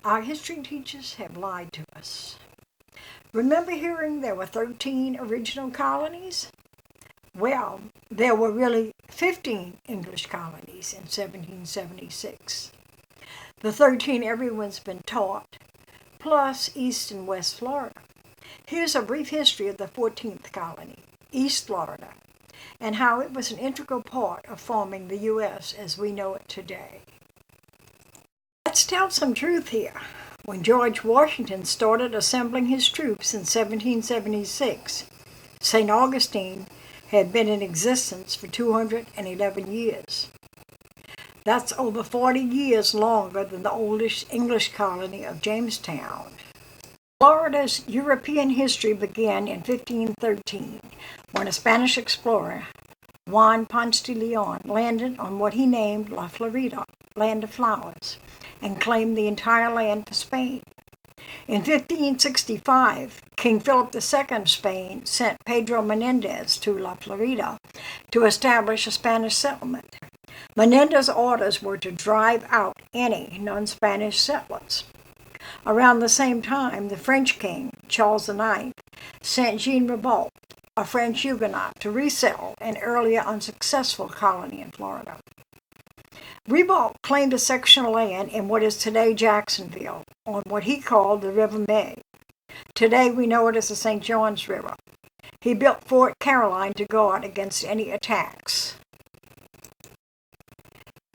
Our history teachers have lied to us. Remember hearing there were 13 original colonies? Well, there were really 15 English colonies in 1776. The 13 everyone's been taught, plus East and West Florida. Here's a brief history of the 14th colony, East Florida, and how it was an integral part of forming the U.S. as we know it today. Let's tell some truth here. When George Washington started assembling his troops in 1776, St. Augustine had been in existence for 211 years. That's over 40 years longer than the oldest English colony of Jamestown. Florida's European history began in 1513, when a Spanish explorer, Juan Ponce de Leon, landed on what he named La Florida, Land of Flowers, and claimed the entire land for Spain. In 1565, King Philip II of Spain sent Pedro Menendez to La Florida to establish a Spanish settlement. Menendez's orders were to drive out any non-Spanish settlers. Around the same time, the French king, Charles IX, sent Jean Ribault, a French Huguenot, to resettle an earlier unsuccessful colony in Florida. Ribault claimed a section of land in what is today Jacksonville, on what he called the River May. Today we know it as the St. Johns River. He built Fort Caroline to guard against any attacks.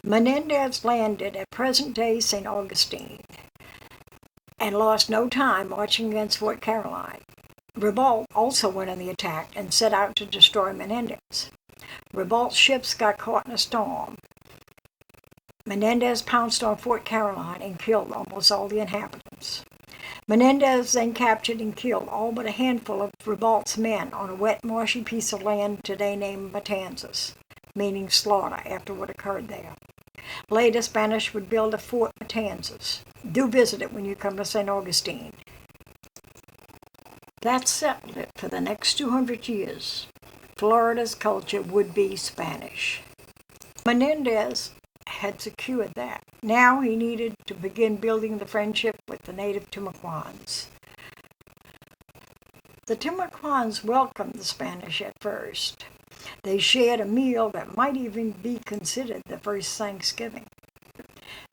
Menendez landed at present-day St. Augustine and lost no time marching against Fort Caroline. Ribault also went on the attack and set out to destroy Menendez. Ribault's ships got caught in a storm. Menendez pounced on Fort Caroline and killed almost all the inhabitants. Menendez then captured and killed all but a handful of Ribault's men on a wet, marshy piece of land today named Matanzas, meaning slaughter, after what occurred there. Later, Spanish would build a Fort Matanzas. Do visit it when you come to St. Augustine. That settled it for the next 200 years. Florida's culture would be Spanish. Menendez had secured that. Now he needed to begin building the friendship with the native Tamakwans. The Tamakwans welcomed the Spanish at first. They shared a meal that might even be considered the first Thanksgiving.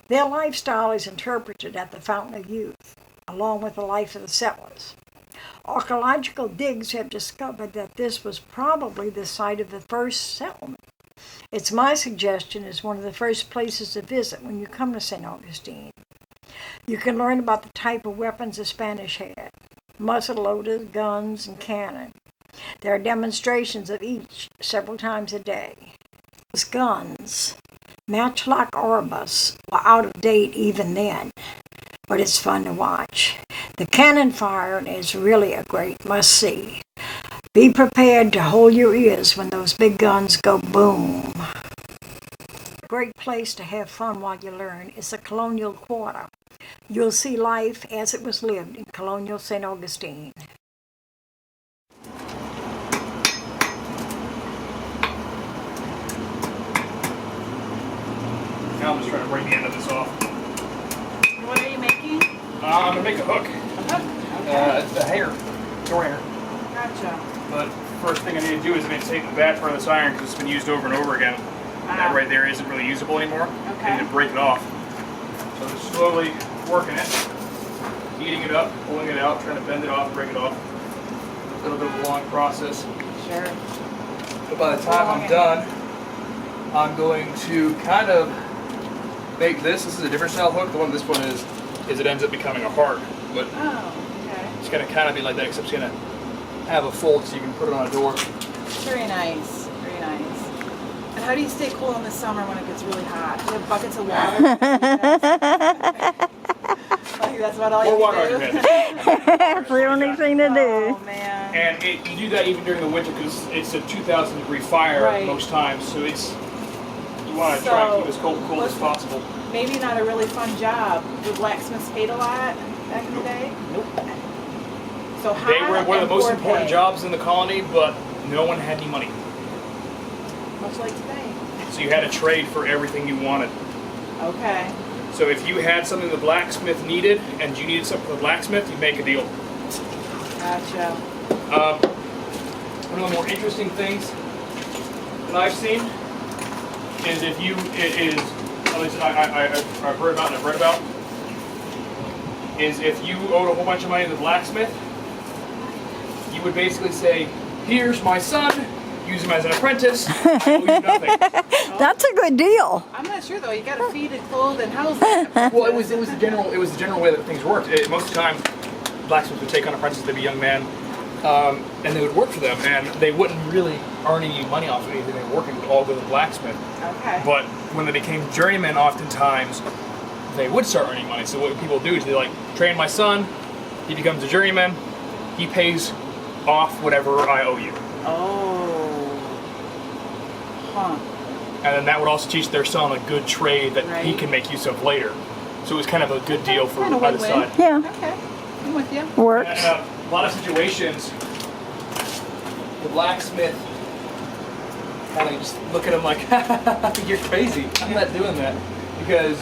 Their lifestyle is interpreted at the Fountain of Youth, along with the life of the settlers. Archaeological digs have discovered that this was probably the site of the first settlement. It's my suggestion as one of the first places to visit when you come to St. Augustine. You can learn about the type of weapons the Spanish had, muzzle loaders, guns, and cannon. There are demonstrations of each several times a day. Those guns, matchlock arquebus, were out of date even then, but it's fun to watch. The cannon fire is really a great must-see. Be prepared to hold your ears when those big guns go boom. A great place to have fun while you learn is the Colonial Corner. You'll see life as it was lived in colonial St. Augustine. Now I'm just trying to break the end of this off. What are you making? I'm going to make a hook. A hook? Okay. It's a hanger, door hanger. Gotcha. But first thing I need to do is I need to take the bad part of this iron because it's been used over and over again. And that right there isn't really usable anymore. Okay. I need to break it off. So I'm just slowly working it, heating it up, pulling it out, trying to bend it off, break it off. A little bit of a long process. Sure. But by the time I'm done, I'm going to kind of make this. This is a different style hook. The one this one is it ends up becoming a heart. But okay. It's going to kind of be like that, except it's going to have a fold so you can put it on a door. Very nice. Very nice. And how do you stay cool in the summer when it gets really hot? Do you have buckets of water? Like that's about all you can do? That's the only thing to do. Oh, man. And you do that even during the winter because it's a 2,000 degree fire most times, so it's you want to try and keep as cold as possible. Maybe not a really fun job. The blacksmiths paid a lot back in the day? Nope. So hot They were one of the most and important pay. jobs in the colony, but no one had any money. Much like today. So you had to trade for everything you wanted. Okay. So if you had something the blacksmith needed and you needed something from the blacksmith, you make a deal. Gotcha. One of the more interesting things that I've seen is if you, at least I've heard about and I've read about, is if you owed a whole bunch of money to the blacksmith, you would basically say, here's my son, use him as an apprentice, I owe you nothing. That's a good deal. I'm not sure though. You got to feed and clothe and house that. Well, it was the general way that things worked. Most of the time, blacksmiths would take on apprentices. They'd be young men, and they would work for them, and they wouldn't really earn any money off of anything they were working. It would all go to the blacksmith. Okay. But when they became journeymen, oftentimes they would start earning money. So what people do is they like train my son. He becomes a journeyman. He pays off whatever I owe you. Oh. Huh. And then that would also teach their son a good trade that he Right. can make use of later. So it was kind of a good deal for Kind of either win-win. side. Yeah, Okay. I'm with you. works. And, a lot of situations, the blacksmith kind of just look at him like, you're crazy. I'm not doing that. Because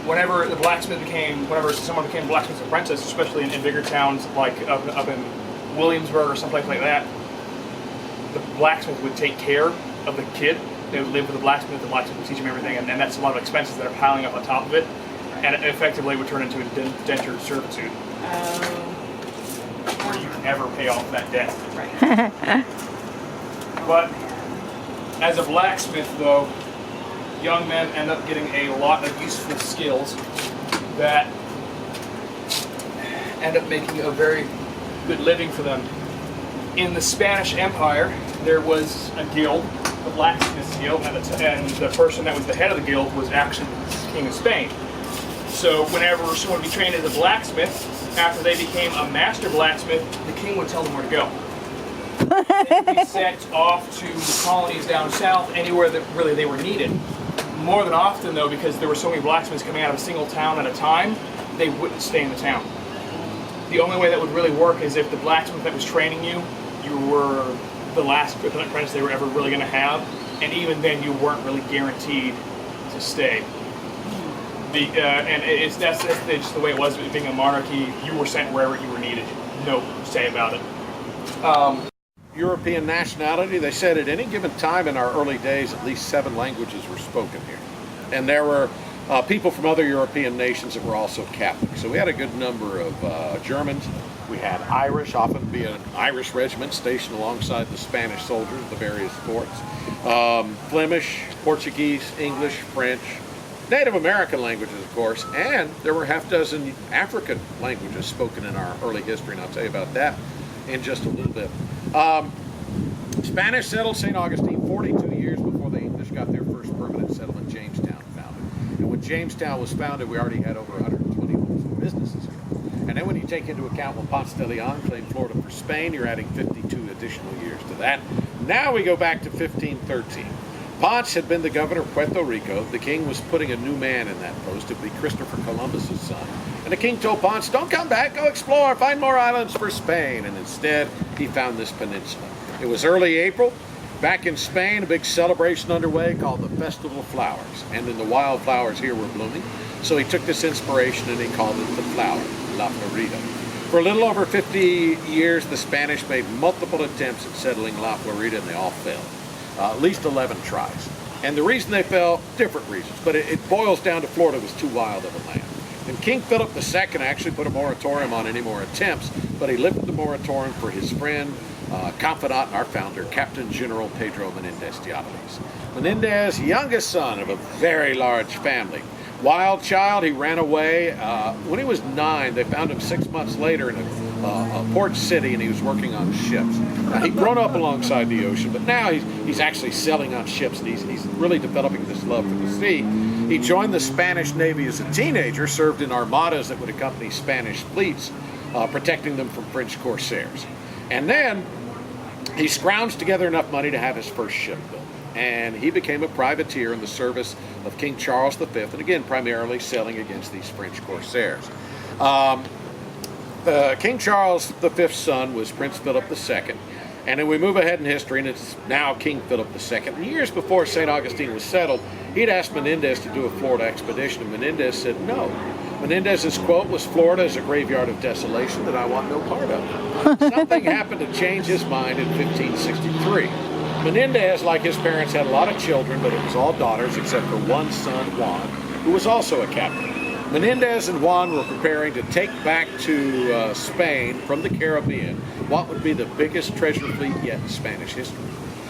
whenever someone became a blacksmith's apprentice, especially in bigger towns like up in Williamsburg or someplace like that, the blacksmith would take care of the kid. They would live with the blacksmith would teach him everything, and that's a lot of expenses that are piling up on top of it, and it effectively would turn into a indentured servitude, where you can never pay off that debt. Right. But as a blacksmith, though, young men end up getting a lot of useful skills that end up making a very good living for them. In the Spanish Empire, there was a guild, the Blacksmiths Guild, and the person that was the head of the guild was actually the King of Spain. So whenever someone would be trained as a blacksmith, after they became a master blacksmith, the king would tell them where to go. They would be sent off to the colonies down south, anywhere that really they were needed. More than often, though, because there were so many blacksmiths coming out of a single town at a time, they wouldn't stay in the town. The only way that would really work is if the blacksmith that was training you, you were the last apprentice they were ever really going to have, and even then you weren't really guaranteed to stay. That's just the way it was. Being a monarchy, you were sent wherever you were needed. No say about it. European nationality, they said at any given time in our early days, at least 7 languages were spoken here. And there were people from other European nations that were also Catholic. So we had a good number of Germans. We had Irish, often be an Irish regiment stationed alongside the Spanish soldiers at the various forts. Flemish, Portuguese, English, French, Native American languages, of course, and there were half dozen African languages spoken in our early history, and I'll tell you about that in just a little bit. Spanish settled St. Augustine 42 years before the English got their first permanent settlement, Jamestown, founded. And when Jamestown was founded, we already had over 120 homes and businesses here. And then when you take into account when Ponce de Leon claimed Florida for Spain, you're adding 52 additional years to that. Now we go back to 1513. Ponce had been the governor of Puerto Rico. The king was putting a new man in that post. It would be Christopher Columbus's son. And the king told Ponce, don't come back, go explore, find more islands for Spain. And instead, he found this peninsula. It was early April. Back in Spain, a big celebration underway called the Festival of Flowers. And then the wildflowers here were blooming. So he took this inspiration and he called it the flower, La Florida. For a little over 50 years, the Spanish made multiple attempts at settling La Florida, and they all failed. At least 11 tries. And the reason they fell, different reasons, but it boils down to Florida was too wild of a land. And King Philip II actually put a moratorium on any more attempts, but he lifted the moratorium for his friend, confidant, and our founder, Captain General Pedro Menendez de Avilés. Menendez, youngest son of a very large family. Wild child, he ran away. When he was 9, they found him 6 months later in a port city, and he was working on ships. Now, he'd grown up alongside the ocean, but now he's actually sailing on ships, and he's really developing this love for the sea. He joined the Spanish Navy as a teenager, served in armadas that would accompany Spanish fleets, protecting them from French corsairs. And then he scrounged together enough money to have his first ship built. And he became a privateer in the service of King Charles V, and again, primarily sailing against these French corsairs. King Charles V's son was Prince Philip II, And then we move ahead in history, and it's now King Philip II. And years before St. Augustine was settled, he'd asked Menendez to do a Florida expedition, and Menendez said no. Menendez's quote was, "Florida is a graveyard of desolation that I want no part of." Something happened to change his mind in 1563. Menendez, like his parents, had a lot of children, but it was all daughters except for one son, Juan, who was also a captain. Menendez and Juan were preparing to take back to Spain from the Caribbean what would be the biggest treasure fleet yet in Spanish history.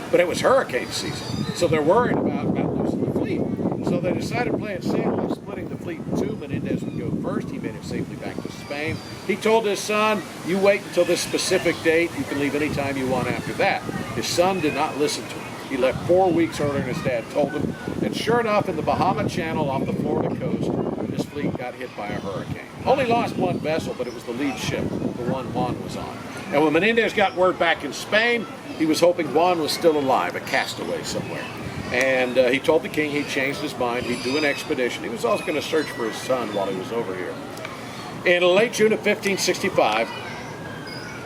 But it was hurricane season, so they're worried about losing the fleet. So they decided to play it safe by splitting the fleet in two. Menendez would go first. He made it safely back to Spain. He told his son, "You wait until this specific date. You can leave anytime you want after that." His son did not listen to him. He left 4 weeks earlier than his dad told him. And sure enough, in the Bahama Channel off the Florida coast, his fleet got hit by a hurricane. Only lost one vessel, but it was the lead ship, the one Juan was on. And when Menendez got word back in Spain, he was hoping Juan was still alive, a castaway somewhere. And he told the king he'd changed his mind, he'd do an expedition. He was also going to search for his son while he was over here. In late June of 1565,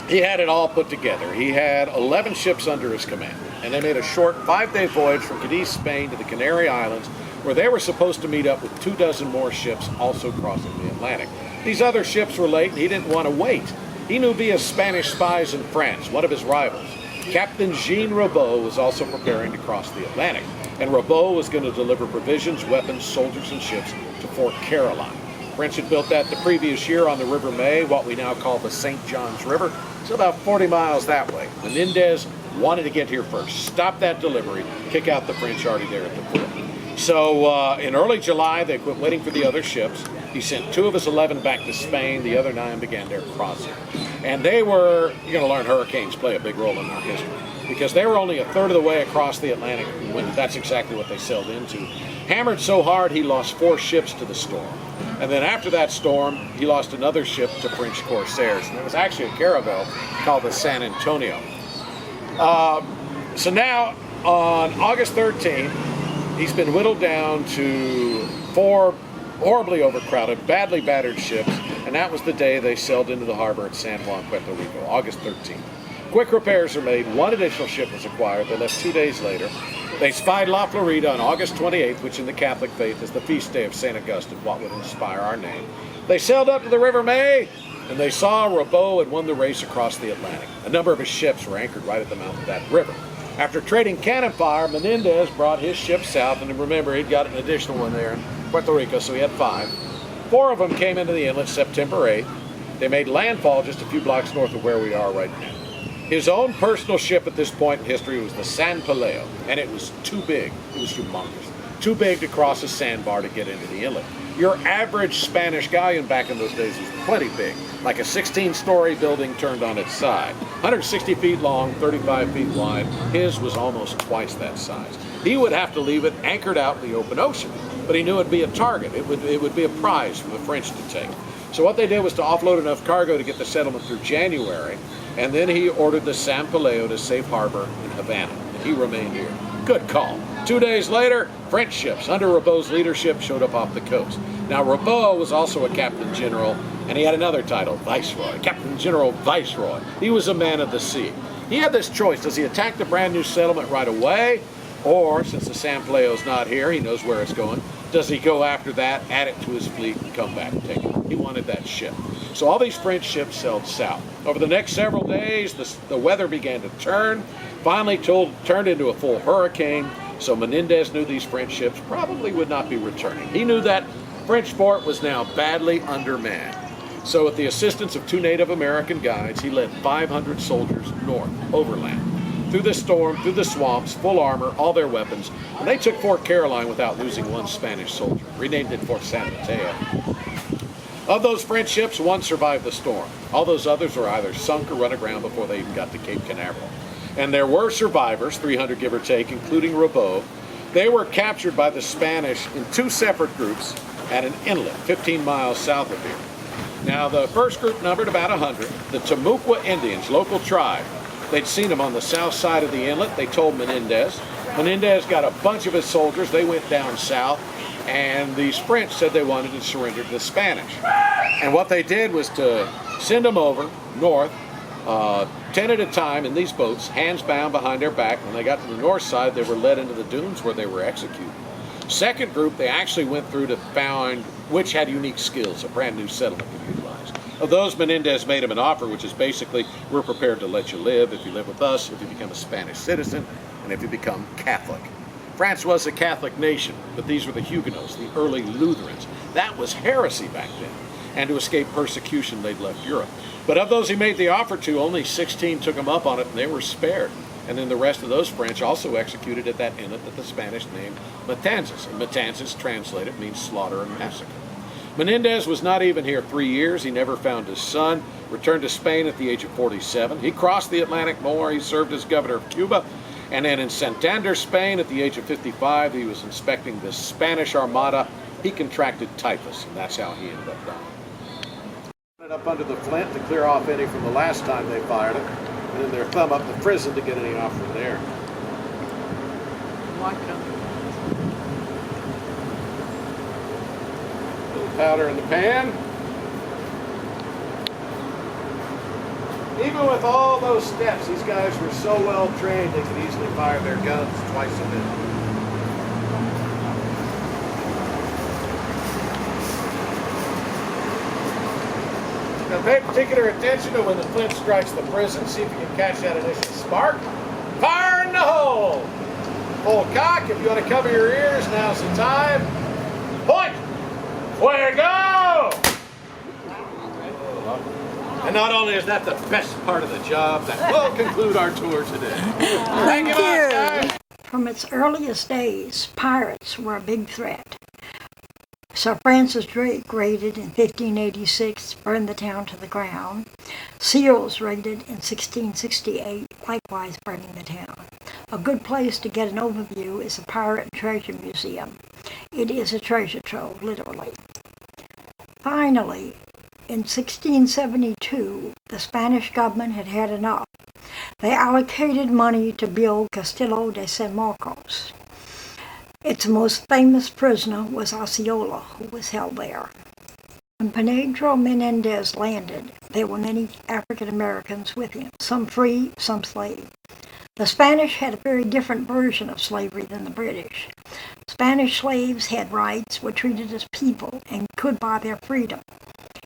he had it all put together. He had 11 ships under his command, and they made a short 5-day voyage from Cadiz, Spain to the Canary Islands, where they were supposed to meet up with 24 more ships also crossing the Atlantic. These other ships were late, and he didn't want to wait. He knew via Spanish spies in France, one of his rivals. Captain Jean Ribault was also preparing to cross the Atlantic, and Ribault was going to deliver provisions, weapons, soldiers, and ships to Fort Caroline. French had built that the previous year on the River May, what we now call the St. Johns River. It's about 40 miles that way. Menendez wanted to get here first, stop that delivery, kick out the French already there at the port. So in early July, they quit waiting for the other ships. He sent 2 of his 11 back to Spain. The other 9 began their crossing. And they were, you're going to learn hurricanes play a big role in our history, because they were only a third of the way across the Atlantic when that's exactly what they sailed into. Hammered so hard, he lost 4 ships to the storm. And then after that storm, he lost another ship to French corsairs. And it was actually a caravel called the San Antonio. So now, on August 13th, he's been whittled down to 4 horribly overcrowded, badly battered ships, and that was the day they sailed into the harbor at San Juan, Puerto Rico, August 13th. Quick repairs are made. 1 additional ship was acquired. They left 2 days later. They spied La Florida on August 28th, which in the Catholic faith is the feast day of St. Augustine, what would inspire our name. They sailed up to the River May, and they saw Ribault had won the race across the Atlantic. A number of his ships were anchored right at the mouth of that river. After trading cannon fire, Menendez brought his ship south, and remember, he'd got an additional one there in Puerto Rico, so he had 5. 4 of them came into the inlet September 8th. They made landfall just a few blocks north of where we are right now. His own personal ship at this point in history was the San Paleo, and it was too big. It was humongous. Too big to cross a sandbar to get into the inlet. Your average Spanish galleon back in those days was plenty big, like a 16-story building turned on its side. 160 feet long, 35 feet wide. His was almost twice that size. He would have to leave it anchored out in the open ocean, but he knew it'd be a target. It would be a prize for the French to take. So what they did was to offload enough cargo to get the settlement through January, and then he ordered the San Paleo to safe harbor in Havana, and he remained here. Good call. 2 days later, French ships under Ribault's leadership showed up off the coast. Now, Ribault was also a captain general, and he had another title, Viceroy, Captain General Viceroy. He was a man of the sea. He had this choice. Does he attack the brand new settlement right away? Or, since the San Paleo's not here, he knows where it's going, does he go after that, add it to his fleet, and come back and take it? He wanted that ship. So all these French ships sailed south. Over the next several days, the weather began to turn, finally turned into a full hurricane. So Menendez knew these French ships probably would not be returning. He knew that French fort was now badly undermanned. So with the assistance of 2 Native American guides, he led 500 soldiers north, overland, through the storm, through the swamps, full armor, all their weapons, and they took Fort Caroline without losing 1 Spanish soldier, renamed it Fort San Mateo. Of those French ships, 1 survived the storm. All those others were either sunk or run aground before they even got to Cape Canaveral. And there were survivors, 300 give or take, including Ribault. They were captured by the Spanish in 2 separate groups at an inlet 15 miles south of here. Now, the first group numbered about 100. The Tamakwa Indians, local tribe. They'd seen them on the south side of the inlet. They told Menendez. Menendez got a bunch of his soldiers. They went down south, and these French said they wanted to surrender to the Spanish. And what they did was to send them over north, 10 at a time in these boats, hands bound behind their back. When they got to the north side, they were led into the dunes where they were executed. Second group, they actually went through to find which had unique skills a brand new settlement could utilize. Of those, Menendez made them an offer, which is basically, we're prepared to let you live if you live with us, if you become a Spanish citizen, and if you become Catholic. France was a Catholic nation, but these were the Huguenots, the early Lutherans. That was heresy back then, and to escape persecution, they'd left Europe. But of those he made the offer to, only 16 took him up on it, and they were spared. And then the rest of those French also executed at that inlet that the Spanish named Matanzas. And Matanzas, translated, means slaughter and massacre. Menendez was not even here 3 years. He never found his son, returned to Spain at the age of 47. He crossed the Atlantic more. He served as governor of Cuba. And then in Santander, Spain, at the age of 55, he was inspecting the Spanish Armada. He contracted typhus, and that's how he ended up dying. It up under the flint to clear off any from the last time they fired it, and then their thumb up the prison to get any off from there. Lock it up. Little powder in the pan. Even with all those steps, these guys were so well trained they could easily fire their guns twice a minute. Now pay particular attention to when the flint strikes the prison. See if you can catch that initial spark. Fire in the hole! Full cock. If you want to cover your ears, now's the time. Point! Where go! And not only is that the best part of the job, that will conclude our tour today. Thank you much, guys. From its earliest days, pirates were a big threat. Sir Francis Drake raided in 1586, burned the town to the ground. Seals raided in 1668, likewise burning the town. A good place to get an overview is the Pirate Treasure Museum. It is a treasure trove, literally. Finally, in 1672, the Spanish government had had enough. They allocated money to build Castillo de San Marcos. Its most famous prisoner was Osceola, who was held there. When Pedro Menendez landed, there were many African Americans with him, some free, some slave. The Spanish had a very different version of slavery than the British. Spanish slaves had rights, were treated as people, and could buy their freedom.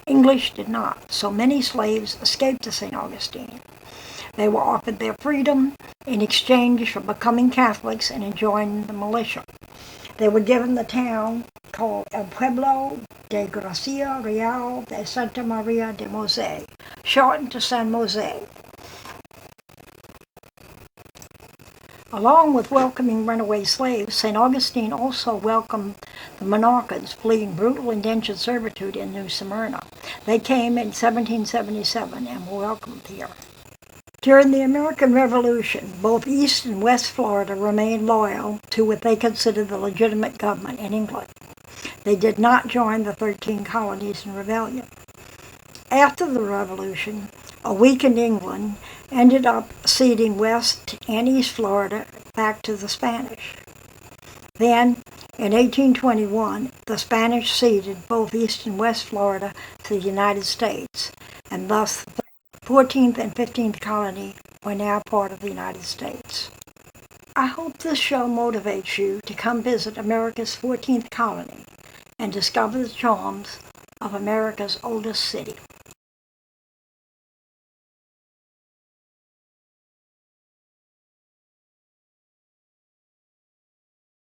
English did not, so many slaves escaped to St. Augustine. They were offered their freedom in exchange for becoming Catholics and joining the militia. They were given the town called El Pueblo de Gracia Real de Santa Maria de Mose, shortened to San Mose. Along with welcoming runaway slaves, St. Augustine also welcomed the Monarchans fleeing brutal indentured servitude in New Smyrna. They came in 1777 and were welcomed here. During the American Revolution, both East and West Florida remained loyal to what they considered the legitimate government in England. They did not join the 13 colonies in rebellion. After the Revolution, a weakened England ended up ceding West and East Florida back to the Spanish. Then, in 1821, the Spanish ceded both East and West Florida to the United States, and thus the 14th and 15th colony were now part of the United States. I hope this show motivates you to come visit America's 14th colony and discover the charms of America's oldest city.